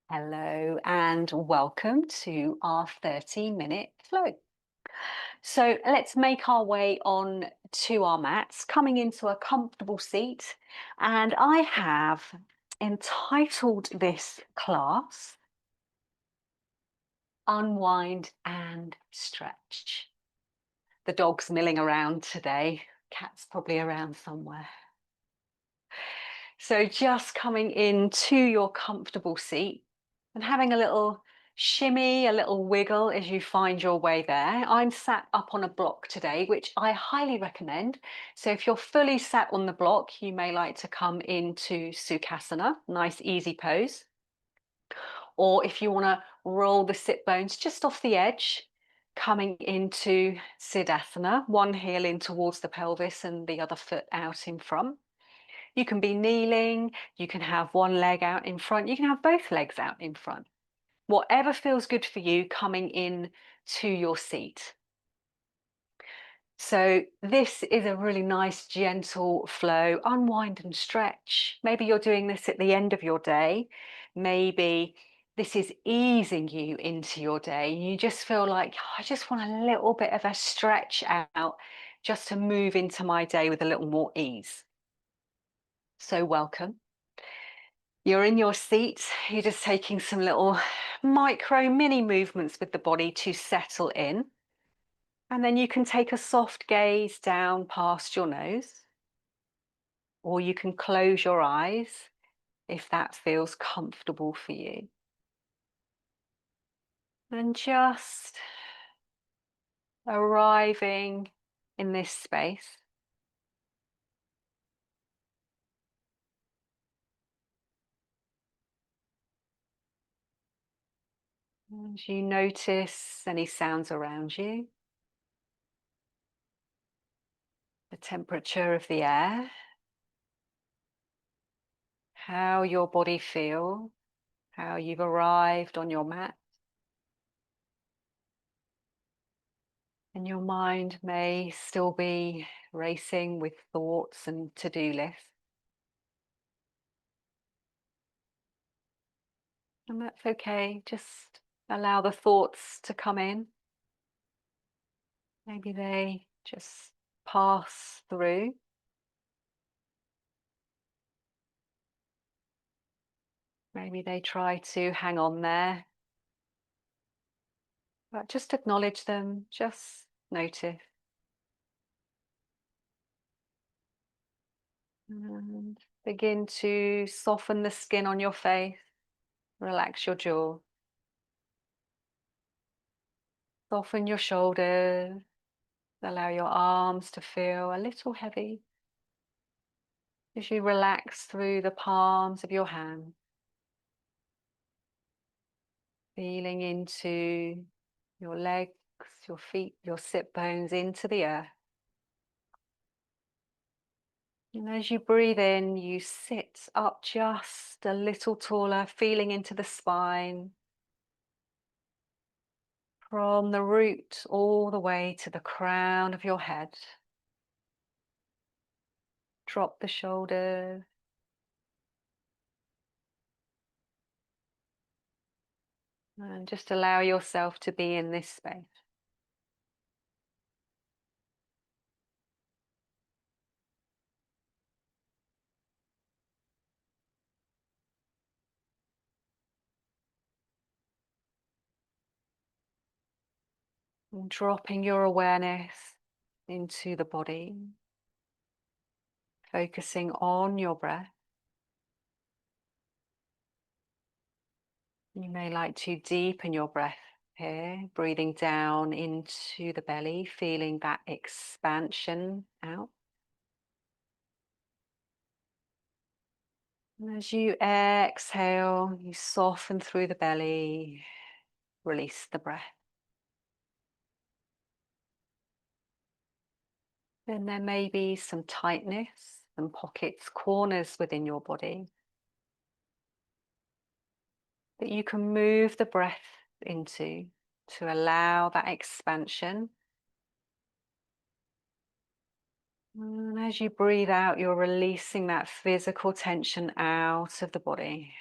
Hello and welcome to our 30-minute flow. So let's make our way on to our mats, coming into a comfortable seat. And I have entitled this class Unwind and Stretch. The dog's milling around today. Cat's probably around somewhere. So just coming into your comfortable seat and having a little shimmy, a little wiggle as you find your way there. I'm sat up on a block today, which I highly recommend. So if you're fully sat on the block, you may like to come into Sukhasana, nice easy pose. Or if you want to roll the sit bones just off the edge, coming into Siddhasana, one heel in towards the pelvis and the other foot out in front. You can be kneeling, you can have one leg out in front, you can have both legs out in front. Whatever feels good for you coming in to your seat. So this is a really nice, gentle flow, unwind and stretch. Maybe you're doing this at the end of your day. Maybe this is easing you into your day. You just feel like, oh, I just want a little bit of a stretch out just to move into my day with a little more ease. So welcome. You're in your seat, you're just taking some little micro mini movements with the body to settle in. And then you can take a soft gaze down past your nose, or you can close your eyes if that feels comfortable for you. And just arriving in this space. And you notice any sounds around you, the temperature of the air, how your body feels, how you've arrived on your mat. And your mind may still be racing with thoughts and to-do lists. And that's okay. Just allow the thoughts to come in. Maybe they just pass through. Maybe they try to hang on there. But just acknowledge them, just notice. And begin to soften the skin on your face. Relax your jaw. Soften your shoulders. Allow your arms to feel a little heavy as you relax through the palms of your hands. Feeling into your legs, your feet, your sit bones into the earth. And as you breathe in, you sit up just a little taller, feeling into the spine. From the root all the way to the crown of your head. Drop the shoulders. And just allow yourself to be in this space. And dropping your awareness into the body. Focusing on your breath. You may like to deepen your breath here, breathing down into the belly, feeling that expansion out. And as you exhale, you soften through the belly, release the breath. Then there may be some tightness, some pockets, corners within your body that you can move the breath into to allow that expansion. And as you breathe out, you're releasing that physical tension out of the body.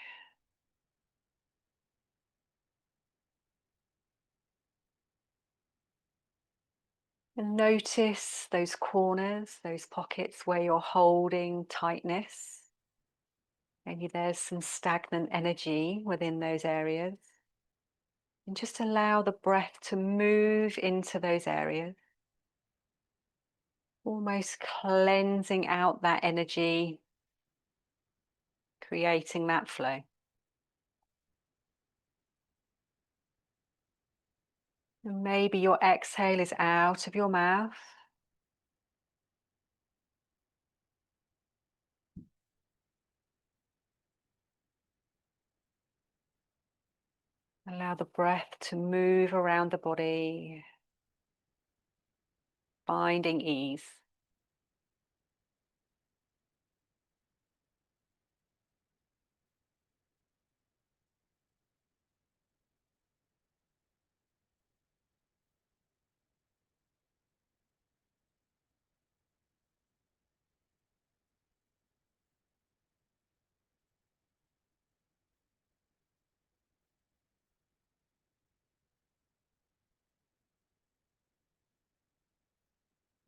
And notice those corners, those pockets where you're holding tightness. Maybe there's some stagnant energy within those areas. And just allow the breath to move into those areas. Almost cleansing out that energy, creating that flow. And maybe your exhale is out of your mouth. Allow the breath to move around the body, finding ease.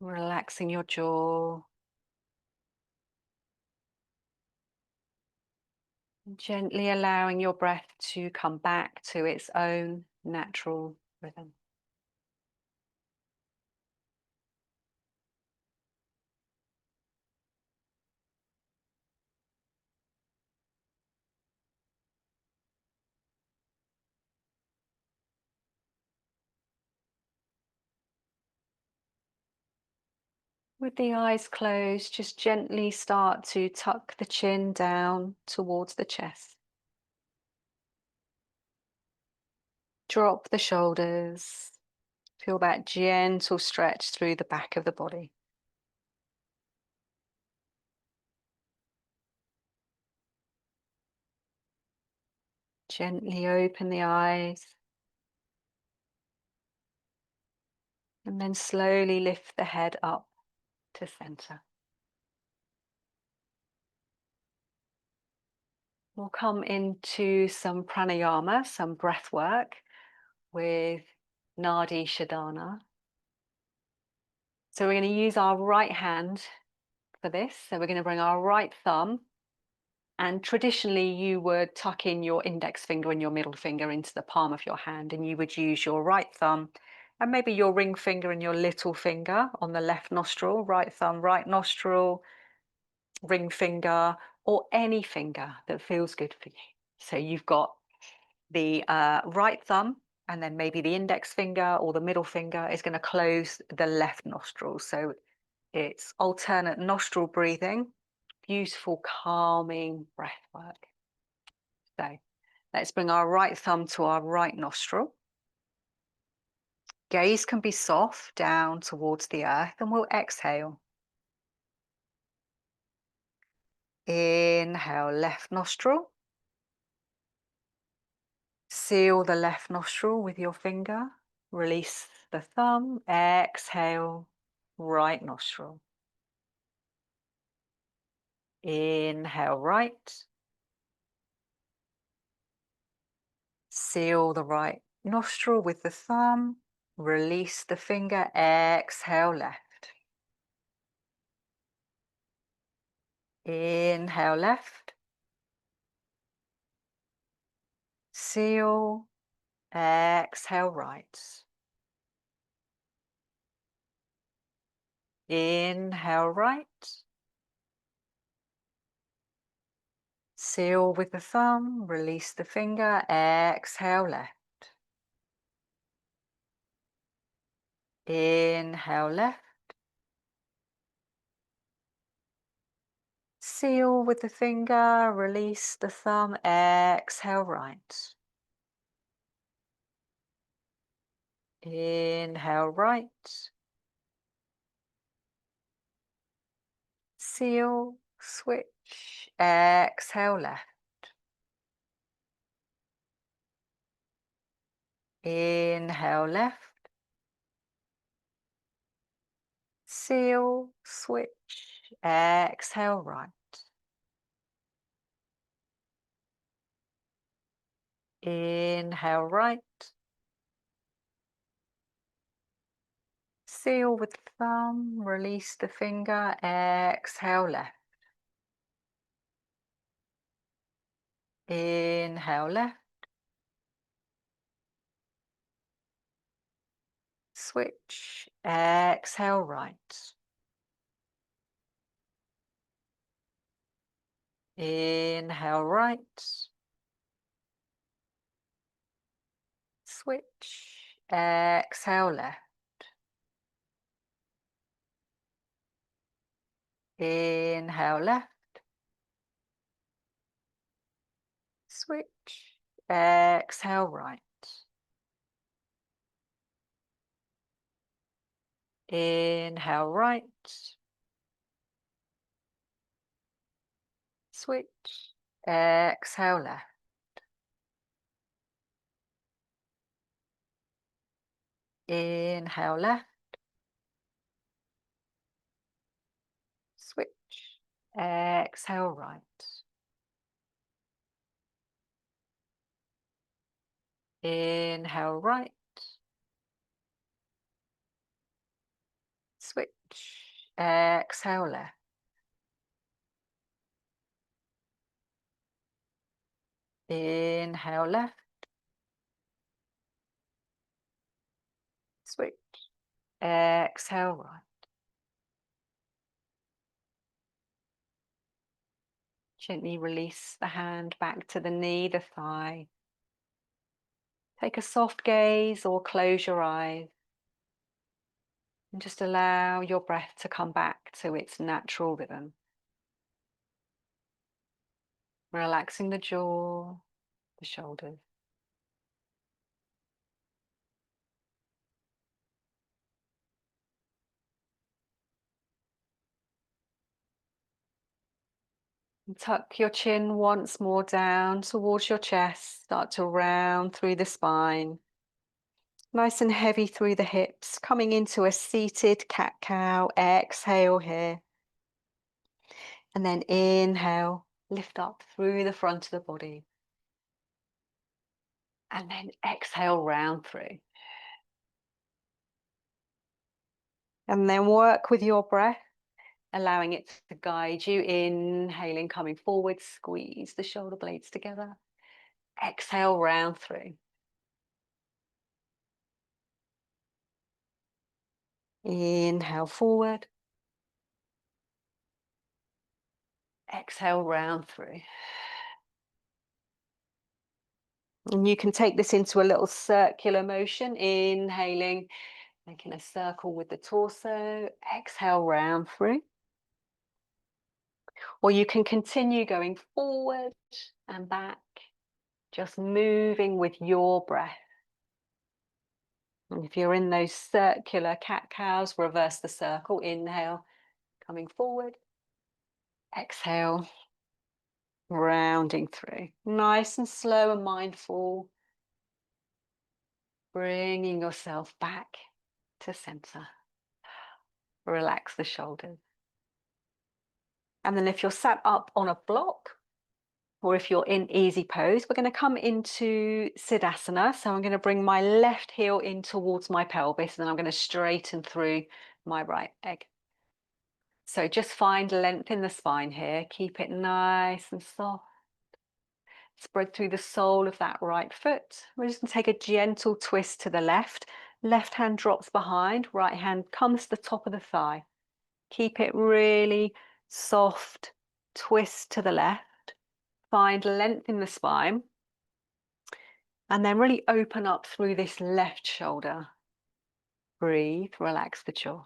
Relaxing your jaw. Gently allowing your breath to come back to its own natural rhythm. With the eyes closed, just gently start to tuck the chin down towards the chest. Drop the shoulders. Feel that gentle stretch through the back of the body. Gently open the eyes. And then slowly lift the head up to center. We'll come into some pranayama, some breath work with Nadi shodana. So we're going to use our right hand for this. So we're going to bring our right thumb, and traditionally you would tuck in your index finger and your middle finger into the palm of your hand, and you would use your right thumb and maybe your ring finger and your little finger on the left nostril, right thumb, right nostril, ring finger, or any finger that feels good for you. So you've got the right thumb, and then maybe the index finger or the middle finger is going to close the left nostril. So it's alternate nostril breathing, beautiful, calming breath work. So let's bring our right thumb to our right nostril. Gaze can be soft down towards the earth, and we'll exhale. Inhale, left nostril. Seal the left nostril with your finger. Release the thumb. Exhale, right nostril. Inhale, right. Seal the right nostril with the thumb. Release the finger. Exhale, left. Inhale, left. Seal. Exhale, right. Inhale, right. Seal with the thumb. Release the finger. Exhale, left. Inhale, left. Seal with the finger, release the thumb, exhale, right. Inhale, right. Seal, switch, exhale, left. Inhale, left. Seal, switch, exhale, right. Inhale, right. seal with the thumb, release the finger, exhale left. Inhale left. Switch, exhale right. Inhale right. Switch, exhale left. Inhale left. Switch, exhale right. Inhale right. Switch, exhale left. Inhale left. Switch, exhale right. Inhale right. Switch, exhale left. Inhale left. Switch, exhale right. Gently release the hand back to the knee, the thigh. Take a soft gaze or close your eyes. And just allow your breath to come back to its natural rhythm. Relaxing the jaw, the shoulders. And tuck your chin once more down towards your chest. Start to round through the spine. Nice and heavy through the hips. Coming into a seated cat-cow. Exhale here. And then inhale. Lift up through the front of the body. And then exhale round through. And then work with your breath, allowing it to guide you. Inhaling, coming forward, squeeze the shoulder blades together. Exhale round through. Inhale forward. Exhale round through. And you can take this into a little circular motion. Inhaling, making a circle with the torso. Exhale round through. Or you can continue going forward and back, just moving with your breath. And if you're in those circular cat-cows, reverse the circle. Inhale, coming forward. Exhale, rounding through. Nice and slow and mindful. Bringing yourself back to center. Relax the shoulders. And then if you're sat up on a block, or if you're in easy pose, we're going to come into Siddhasana. So I'm going to bring my left heel in towards my pelvis, and then I'm going to straighten through my right leg. So just find length in the spine here. Keep it nice and soft. Spread through the sole of that right foot. We're just going to take a gentle twist to the left. Left hand drops behind, right hand comes to the top of the thigh. Keep it really soft, twist to the left. Find length in the spine. And then really open up through this left shoulder. Breathe, relax the jaw.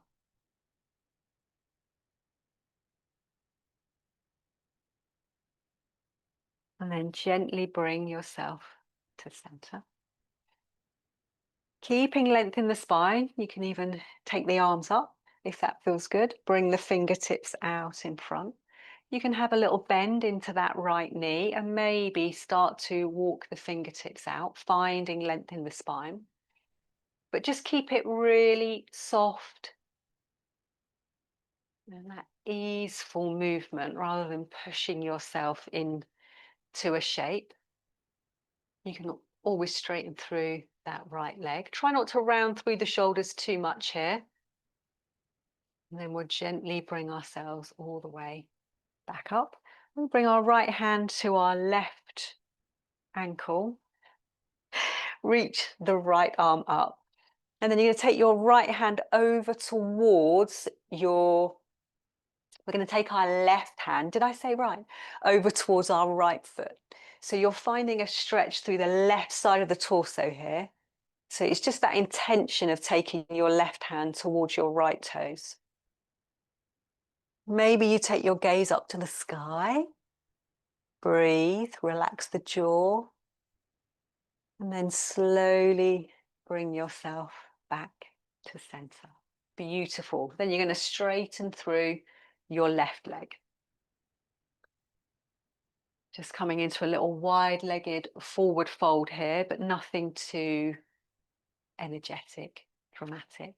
And then gently bring yourself to center. Keeping length in the spine, you can even take the arms up if that feels good. Bring the fingertips out in front. You can have a little bend into that right knee and maybe start to walk the fingertips out, finding length in the spine. But just keep it really soft and that easeful movement rather than pushing yourself into a shape. You can always straighten through that right leg. Try not to round through the shoulders too much here. And then we'll gently bring ourselves all the way back up. We'll bring our right hand to our left ankle. Reach the right arm up. And then you're going to take your right hand over towards your, we're going to take our left hand, did I say right? Over towards our right foot. So you're finding a stretch through the left side of the torso here. So it's just that intention of taking your left hand towards your right toes. Maybe you take your gaze up to the sky. Breathe, relax the jaw. And then slowly bring yourself back to center. Beautiful. Then you're going to straighten through your left leg. Just coming into a little wide-legged forward fold here, but nothing too energetic, dramatic.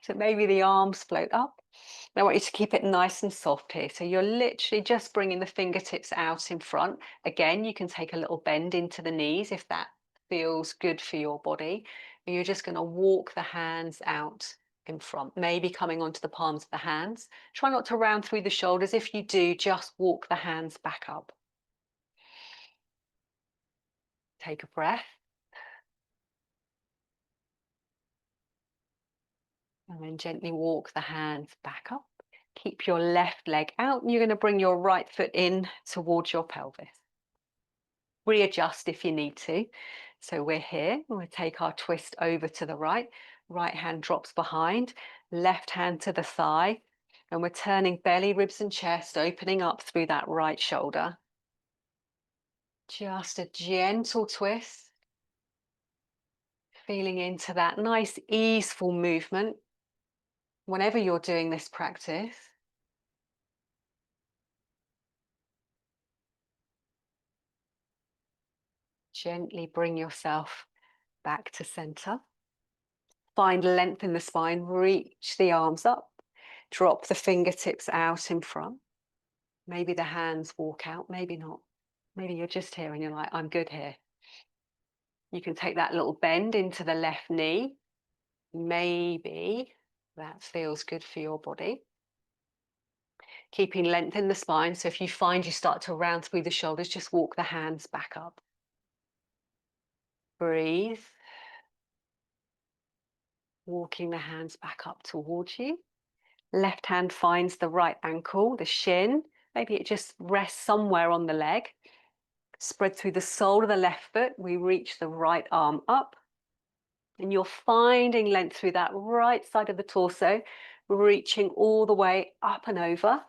So maybe the arms float up. I want you to keep it nice and soft here. So you're literally just bringing the fingertips out in front. Again, you can take a little bend into the knees if that feels good for your body. And you're just going to walk the hands out in front, maybe coming onto the palms of the hands. Try not to round through the shoulders. If you do, just walk the hands back up. Take a breath. And then gently walk the hands back up. Keep your left leg out, and you're going to bring your right foot in towards your pelvis. Readjust if you need to. So we're here. We'll take our twist over to the right. Right hand drops behind, left hand to the thigh, and we're turning belly, ribs, and chest, opening up through that right shoulder. Just a gentle twist. Feeling into that nice, easeful movement. Whenever you're doing this practice, gently bring yourself back to center. Find length in the spine, reach the arms up, drop the fingertips out in front. Maybe the hands walk out, maybe not. Maybe you're just here and you're like, I'm good here. You can take that little bend into the left knee. Maybe that feels good for your body. Keeping length in the spine. So if you find you start to round through the shoulders, just walk the hands back up. Breathe. Walking the hands back up towards you. Left hand finds the right ankle, the shin. Maybe it just rests somewhere on the leg. Spread through the sole of the left foot. We reach the right arm up. And you're finding length through that right side of the torso, reaching all the way up and over.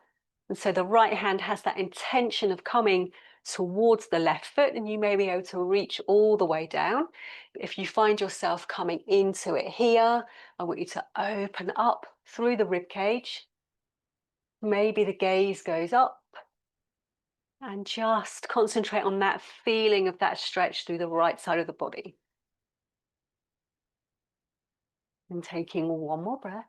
And so the right hand has that intention of coming towards the left foot, and you may be able to reach all the way down. If you find yourself coming into it here, I want you to open up through the rib cage. Maybe the gaze goes up, and just concentrate on that feeling of that stretch through the right side of the body. And taking one more breath.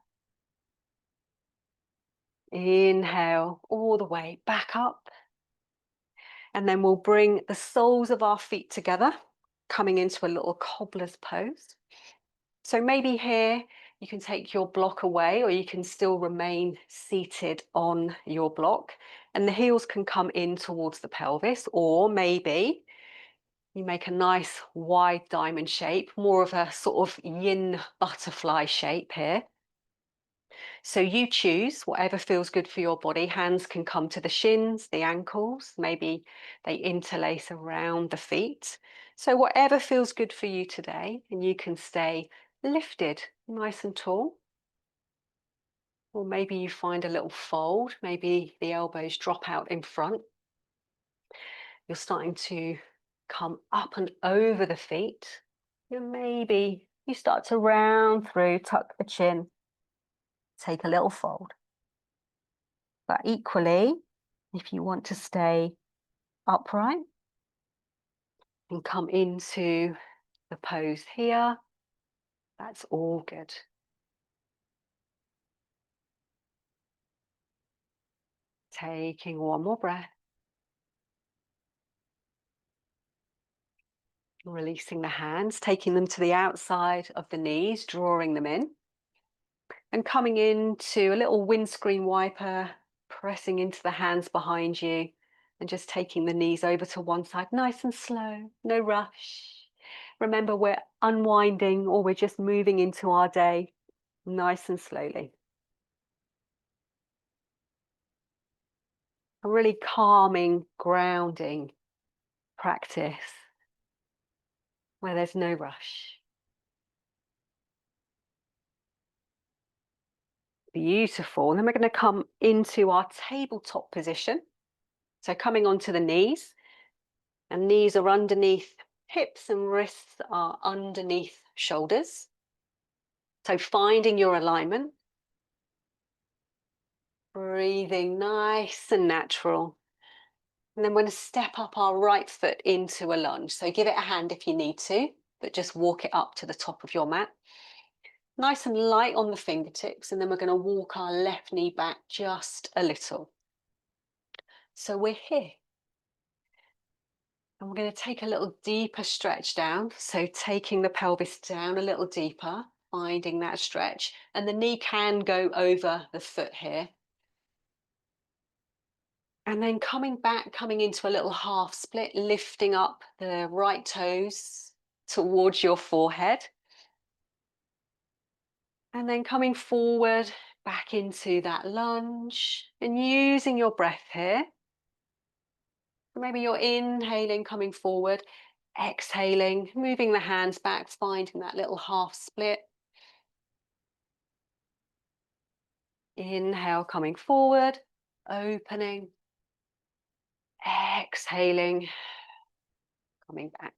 Inhale all the way back up. And then we'll bring the soles of our feet together, coming into a little cobbler's pose. So maybe here you can take your block away, or you can still remain seated on your block, and the heels can come in towards the pelvis, or maybe you make a nice wide diamond shape, more of a sort of yin butterfly shape here. So you choose whatever feels good for your body. Hands can come to the shins, the ankles, maybe they interlace around the feet. So whatever feels good for you today, and you can stay lifted, nice and tall. Or maybe you find a little fold, maybe the elbows drop out in front. You're starting to come up and over the feet. And maybe you start to round through, tuck the chin, take a little fold. But equally, if you want to stay upright and come into the pose here, that's all good. Taking one more breath. Releasing the hands, taking them to the outside of the knees, drawing them in. And coming into a little windscreen wiper, pressing into the hands behind you and just taking the knees over to one side, nice and slow, no rush. Remember, we're unwinding or we're just moving into our day, nice and slowly. A really calming, grounding practice where there's no rush. Beautiful. And then we're going to come into our tabletop position. So coming onto the knees, and knees are underneath hips and wrists are underneath shoulders. So finding your alignment, breathing nice and natural. And then we're going to step up our right foot into a lunge. So give it a hand if you need to, but just walk it up to the top of your mat. Nice and light on the fingertips, and then we're going to walk our left knee back just a little. So we're here. And we're going to take a little deeper stretch down. So taking the pelvis down a little deeper, finding that stretch. And the knee can go over the foot here. And then coming back, coming into a little half split, lifting up the right toes towards your forehead. And then coming forward, back into that lunge and using your breath here. Maybe you're inhaling, coming forward, exhaling, moving the hands back, finding that little half split. Inhale, coming forward, opening, exhaling, coming back.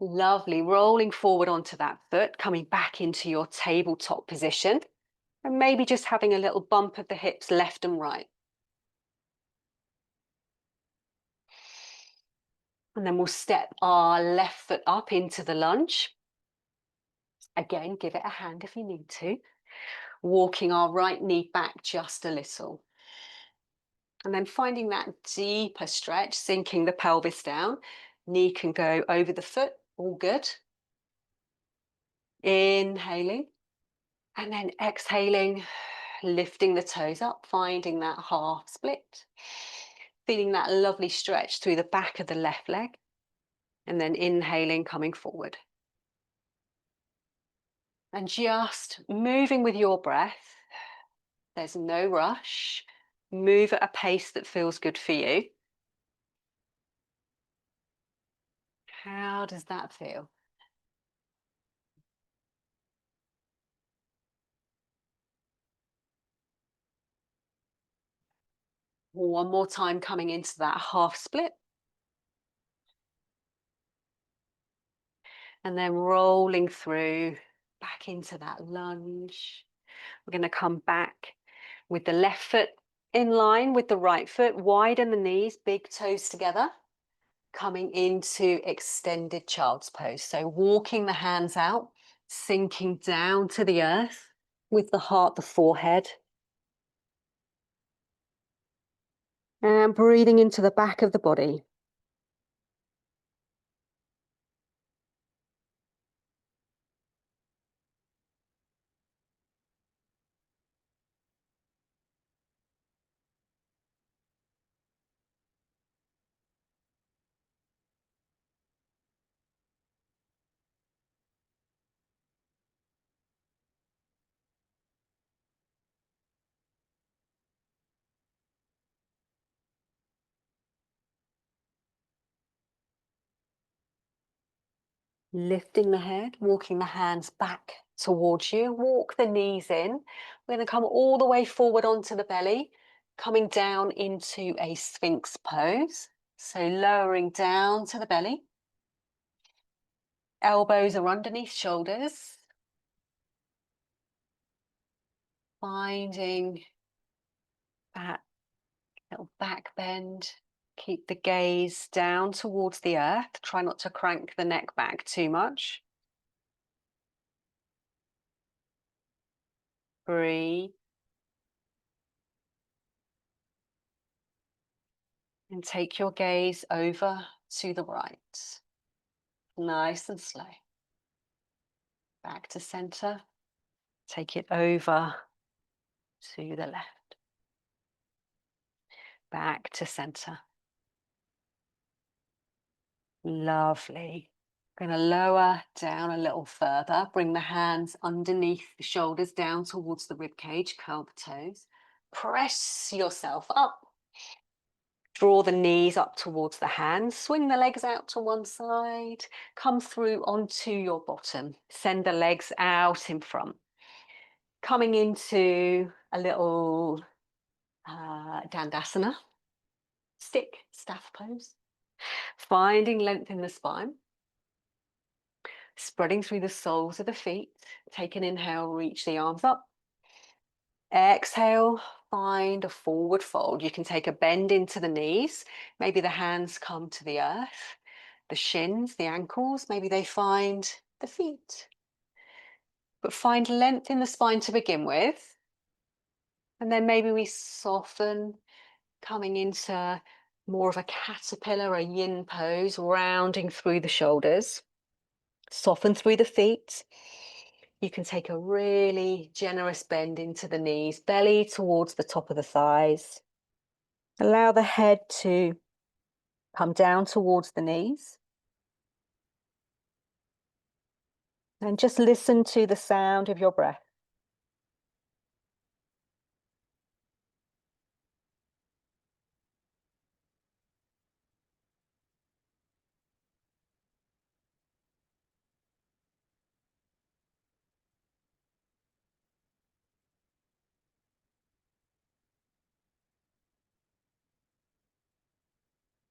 Lovely, rolling forward onto that foot, coming back into your tabletop position, and maybe just having a little bump of the hips left and right. And then we'll step our left foot up into the lunge. Again, give it a hand if you need to. Walking our right knee back just a little. And then finding that deeper stretch, sinking the pelvis down. Knee can go over the foot, all good. Inhaling. And then exhaling, lifting the toes up, finding that half split. Feeling that lovely stretch through the back of the left leg. And then inhaling, coming forward. And just moving with your breath. There's no rush. Move at a pace that feels good for you. How does that feel? One more time, coming into that half split. And then rolling through back into that lunge. We're going to come back with the left foot in line with the right foot, widen the knees, big toes together, coming into extended child's pose. So walking the hands out, sinking down to the earth with the heart, the forehead. And breathing into the back of the body. Lifting the head, walking the hands back towards you. Walk the knees in. We're going to come all the way forward onto the belly, coming down into a Sphinx pose. So lowering down to the belly. Elbows are underneath shoulders. Finding that little back bend. Keep the gaze down towards the earth. Try not to crank the neck back too much. Breathe. And take your gaze over to the right. Nice and slow. Back to center. Take it over to the left. Back to center. Lovely. Going to lower down a little further. Bring the hands underneath the shoulders, down towards the rib cage. Curl the toes. Press yourself up. Draw the knees up towards the hands. Swing the legs out to one side. Come through onto your bottom. Send the legs out in front. Coming into a little dandasana. Stick staff pose. Finding length in the spine. Spreading through the soles of the feet. Take an inhale, reach the arms up. Exhale, find a forward fold. You can take a bend into the knees. Maybe the hands come to the earth. The shins, the ankles, maybe they find the feet. But find length in the spine to begin with. And then maybe we soften, coming into more of a caterpillar, a yin pose, rounding through the shoulders. Soften through the feet. You can take a really generous bend into the knees, belly towards the top of the thighs. Allow the head to come down towards the knees. And just listen to the sound of your breath.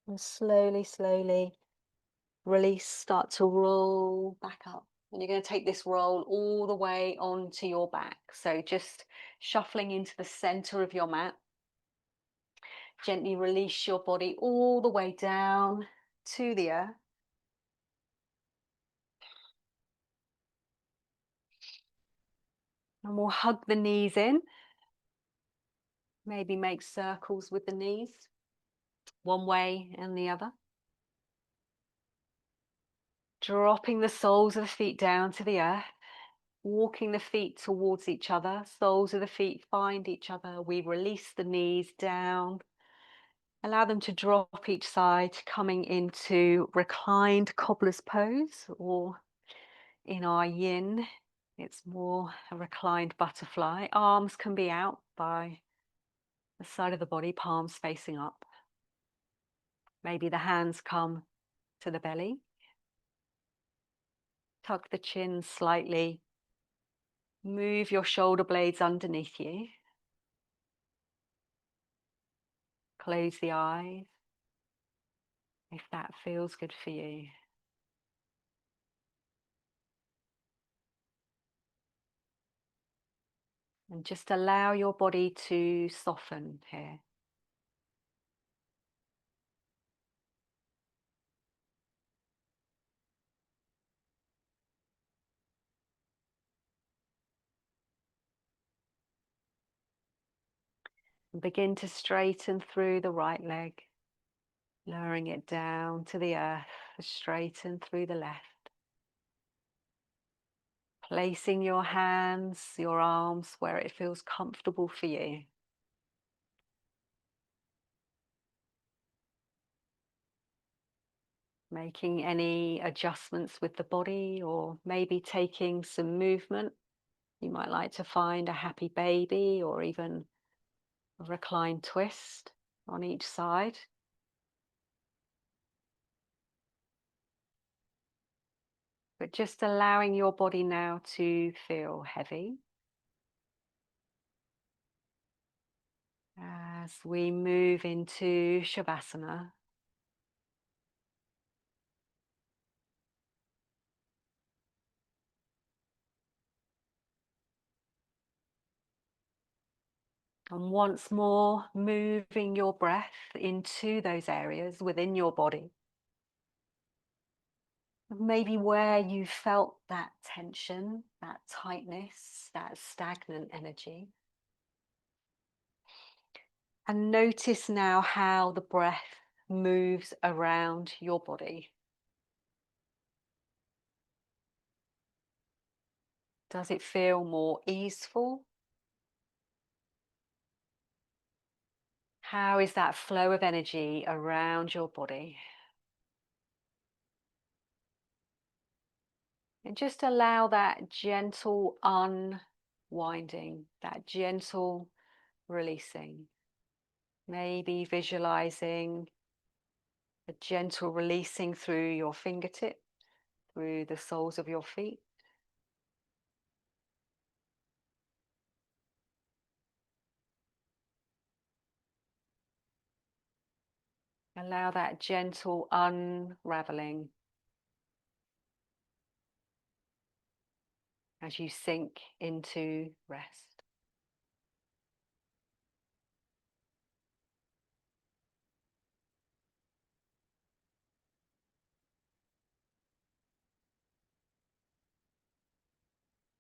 And slowly, slowly release, start to roll back up. And you're going to take this roll all the way onto your back. So just shuffling into the center of your mat. Gently release your body all the way down to the earth. And we'll hug the knees in. Maybe make circles with the knees, one way and the other. Dropping the soles of the feet down to the earth. Walking the feet towards each other. Soles of the feet find each other. We release the knees down. Allow them to drop each side, coming into reclined cobbler's pose, or in our yin, it's more a reclined butterfly. Arms can be out by the side of the body, palms facing up. Maybe the hands come to the belly. Tuck the chin slightly. Move your shoulder blades underneath you. Close the eyes if that feels good for you. And just allow your body to soften here. And begin to straighten through the right leg, lowering it down to the earth, straighten through the left. Placing your hands, your arms where it feels comfortable for you. Making any adjustments with the body, or maybe taking some movement. You might like to find a happy baby or even a reclined twist on each side. But just allowing your body now to feel heavy. As we move into Shavasana. And once more, moving your breath into those areas within your body. Maybe where you felt that tension, that tightness, that stagnant energy. And notice now how the breath moves around your body. Does it feel more easeful? How is that flow of energy around your body? And just allow that gentle unwinding, that gentle releasing. Maybe visualizing a gentle releasing through your fingertips, through the soles of your feet. Allow that gentle unraveling as you sink into rest.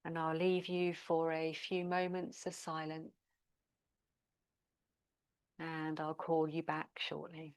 And I'll leave you for a few moments of silence, and I'll call you back shortly.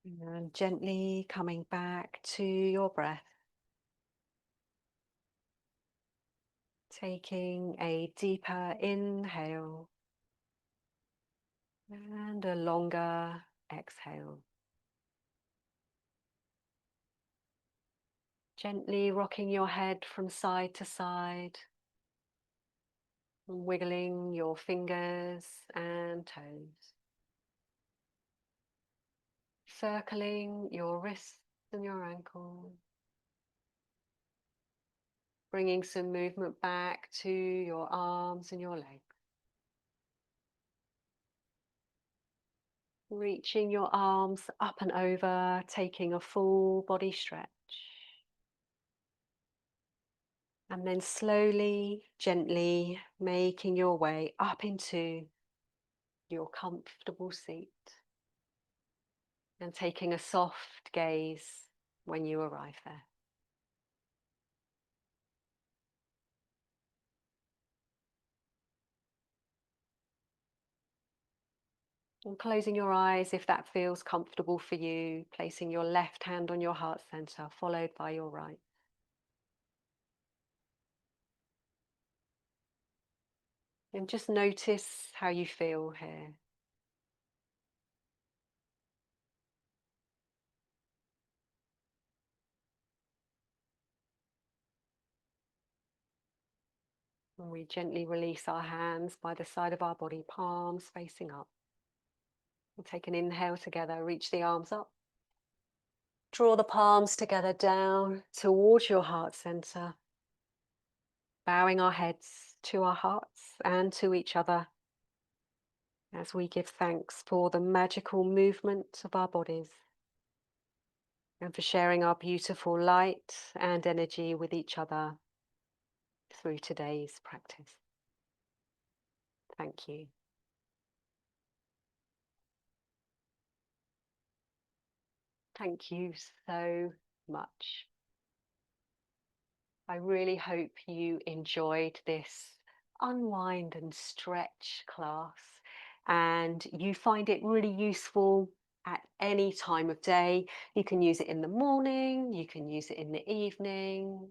And gently coming back to your breath. Taking a deeper inhale and a longer exhale. Gently rocking your head from side to side, wiggling your fingers and toes, circling your wrists and your ankles, bringing some movement back to your arms and your legs, reaching your arms up and over, taking a full body stretch. And then slowly, gently making your way up into your comfortable seat and taking a soft gaze when you arrive there. And closing your eyes if that feels comfortable for you, placing your left hand on your heart center, followed by your right. And just notice how you feel here. And we gently release our hands by the side of our body, palms facing up. We'll take an inhale together, reach the arms up. Draw the palms together down towards your heart center. Bowing our heads to our hearts and to each other as we give thanks for the magical movement of our bodies and for sharing our beautiful light and energy with each other through today's practice. Thank you. Thank you so much. I really hope you enjoyed this unwind and stretch class and you find it really useful at any time of day. You can use it in the morning, you can use it in the evening,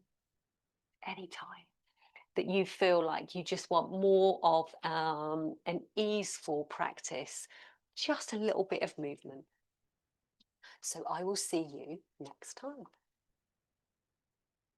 anytime that you feel like you just want more of an easeful practice, just a little bit of movement. So I will see you next time.